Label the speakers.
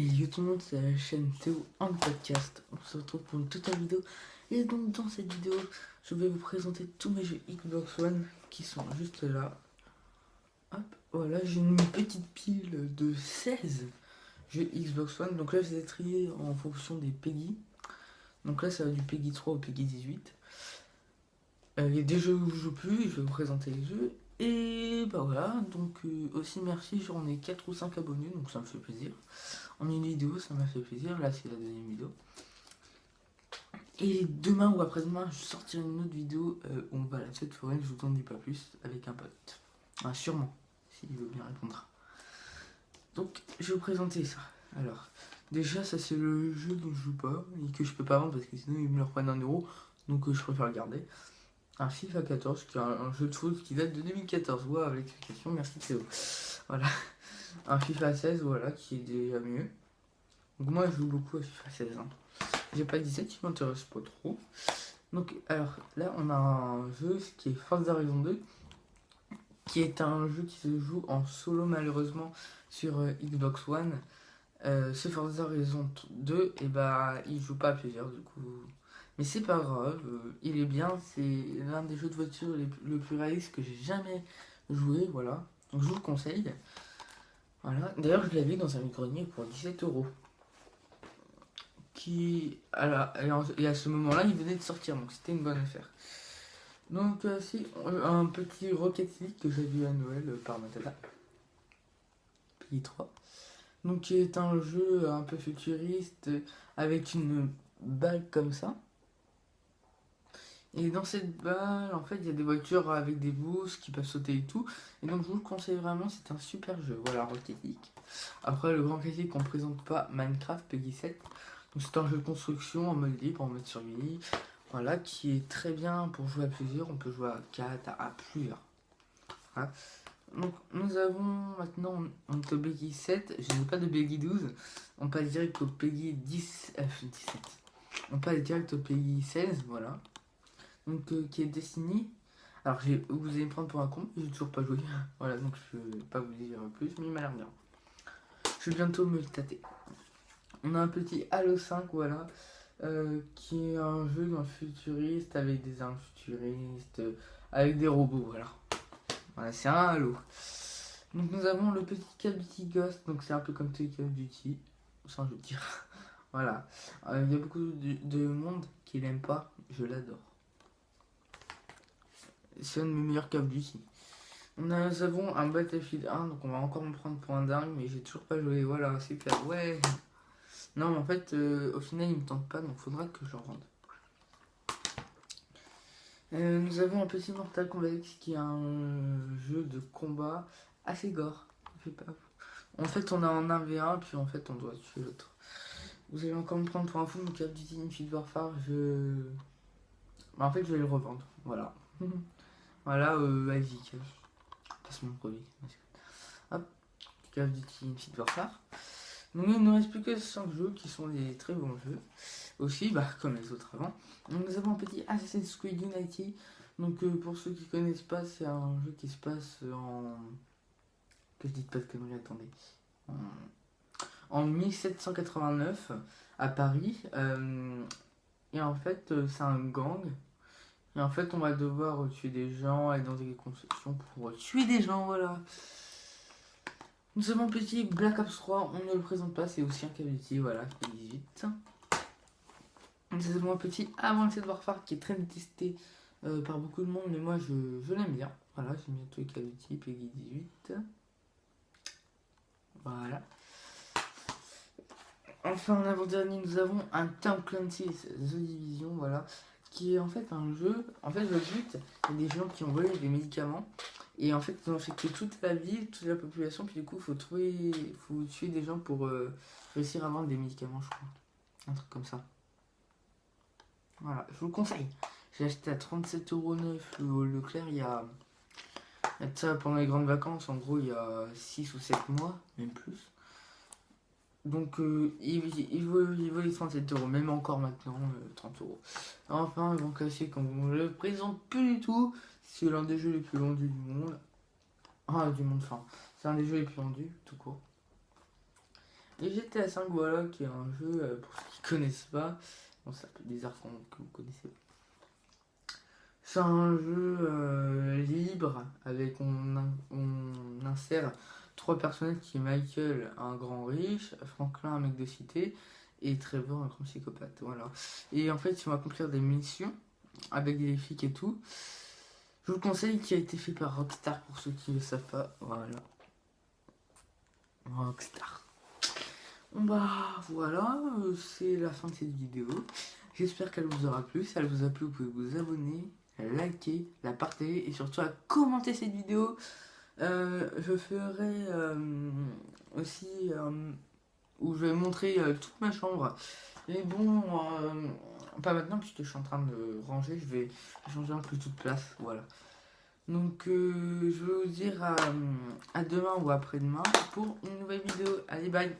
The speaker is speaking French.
Speaker 1: Et yo tout le monde, c'est la chaîne Théo en podcast. On se retrouve pour une toute nouvelle vidéo. Et donc dans cette vidéo, je vais vous présenter tous mes jeux Xbox One qui sont juste là. Hop, voilà, j'ai une petite pile de 16 jeux Xbox One. Donc là, je les ai triés en fonction des PEGI. Donc là, ça va du PEGI 3 au PEGI 18. Il y a des jeux où je joue plus, je vais vous présenter les jeux. Et bah voilà, donc aussi merci, j'en ai 4 ou 5 abonnés, donc ça me fait plaisir. En une vidéo, ça m'a fait plaisir, là c'est la deuxième vidéo. Et demain ou après-demain, je sortirai une autre vidéo où on va à la fête foraine, je vous en dis pas plus, avec un pote. Ah, sûrement, s'il veut bien répondre. Donc, je vais vous présenter ça. Alors, déjà, ça c'est le jeu dont je joue pas, et que je peux pas vendre parce que sinon ils me le reprennent 1€, donc je préfère le garder. Un FIFA 14, qui est un jeu de foot qui date de 2014. Waouh, l'explication, merci Théo. Voilà. Un FIFA 16, voilà, qui est déjà mieux. Donc moi, je joue beaucoup à FIFA 16. Hein. J'ai pas 17, qui m'intéresse pas trop. Donc, alors, là, on a un jeu qui est Forza Horizon 2, qui est un jeu qui se joue en solo, malheureusement, sur Xbox One. Ce Forza Horizon 2, et bah, il joue pas à plusieurs, du coup... Mais c'est pas grave, il est bien, c'est l'un des jeux de voiture le plus réaliste que j'ai jamais joué, voilà. Donc je vous le conseille. Voilà. D'ailleurs, je l'ai vu dans un grenier pour 17€. Et à ce moment-là, il venait de sortir, donc c'était une bonne affaire. Donc, c'est un petit Rocket League que j'ai vu à Noël par ma tata. Pays 3. Donc, qui est un jeu un peu futuriste avec une balle comme ça. Et dans cette balle, en fait, il y a des voitures avec des boosts qui peuvent sauter et tout. Et donc, je vous le conseille vraiment, c'est un super jeu. Voilà, Rocket League. Après, le grand classique qu'on présente pas, Minecraft, PEGI 7. Donc, c'est un jeu de construction en mode libre, en mode survie. Voilà, qui est très bien pour jouer à plusieurs. On peut jouer à 4, à plusieurs. Voilà. Donc, nous avons maintenant, on est au PEGI 7. Je n'ai pas de PEGI 12. On passe direct au PEGI 17. On passe direct au PEGI 16, voilà. Donc qui est Destiny. Alors vous allez me prendre pour un con, j'ai toujours pas joué. Voilà, donc je vais pas vous dire plus, mais il m'a l'air bien. Je vais bientôt me le tâter. On a un petit Halo 5, voilà, qui est un jeu dans le futuriste avec des armes futuristes, avec des robots, voilà. Voilà, c'est un Halo. Donc nous avons le petit Call of Duty Ghost, donc c'est un peu comme Call of Duty, sans je dire. Voilà. Il y a beaucoup de monde qui l'aime pas, je l'adore. C'est un de mes meilleurs Call of Duty. Nous avons un Battlefield 1, donc on va encore me prendre pour un dingue, mais j'ai toujours pas joué. Voilà, super, ouais. Non, mais en fait, au final, il me tente pas, donc faudra que je revende. Nous avons un petit Mortal Kombat X qui est un jeu de combat assez gore. En fait, on a un 1v1, puis en fait, on doit tuer l'autre. Vous allez encore me prendre pour un fou, donc Call of Duty Infinite Warfare, en fait, je vais le revendre. Voilà. Voilà, vas-y, passe mon produit. Hop, Call of Duty Infinite Warfare. Donc il ne nous reste plus que 5 jeux qui sont des très bons jeux. Aussi, bah, comme les autres avant. Donc, nous avons un petit Assassin's Creed Unity. Donc pour ceux qui connaissent pas, c'est un jeu qui se passe en... Que je dis pas de conneries, attendez. En 1789 à Paris. Et en fait, c'est un gang. Et en fait, on va devoir tuer des gens, aller dans des constructions pour tuer des gens, voilà. Nous avons un petit Black Ops 3, on ne le présente pas, c'est aussi un Call of Duty, voilà, qui est 18. Nous avons un petit Advanced Warfare qui est très détesté par beaucoup de monde, mais moi je l'aime bien. Voilà, j'ai mis tous les Call of Duty, PEGI 18. Voilà. Enfin, en avant-dernier, nous avons un Tom Clancy's The Division, voilà, qui est en fait un jeu. En fait, le but, il y a des gens qui ont volé des médicaments. Et en fait, ils ont infecté toute la ville, toute la population, puis du coup, faut tuer des gens pour réussir à vendre des médicaments, je crois. Un truc comme ça. Voilà, je vous le conseille. J'ai acheté à 37,9€ au Leclerc il y a de ça pendant les grandes vacances, en gros, il y a 6 ou 7 mois, même plus. Donc, il vaut les 37€, même encore maintenant, 30€. Enfin, bon, cassé, comme on ne le présente plus du tout, c'est l'un des jeux les plus vendus du monde. Ah, du monde, enfin, c'est un des jeux les plus vendus, tout court. Et GTA 5, voilà, qui est un jeu, pour ceux qui connaissent pas, bon c'est un peu bizarre que vous connaissez pas. C'est un jeu libre, avec on insère trois personnages qui est Michael, un grand riche, Franklin, un mec de cité, et Trevor, un grand psychopathe, voilà. Et en fait, ils vont accomplir des missions avec des flics et tout. Je vous le conseille, qui a été fait par Rockstar pour ceux qui ne le savent pas, voilà. Rockstar. Bah voilà, c'est la fin de cette vidéo. J'espère qu'elle vous aura plu. Si elle vous a plu, vous pouvez vous abonner, la liker, la partager et surtout à commenter cette vidéo. Je ferai aussi où je vais montrer toute ma chambre. Mais bon, pas maintenant puisque je suis en train de ranger. Je vais changer un peu toute place. Voilà. Donc je vais vous dire à demain ou après-demain pour une nouvelle vidéo. Allez, bye!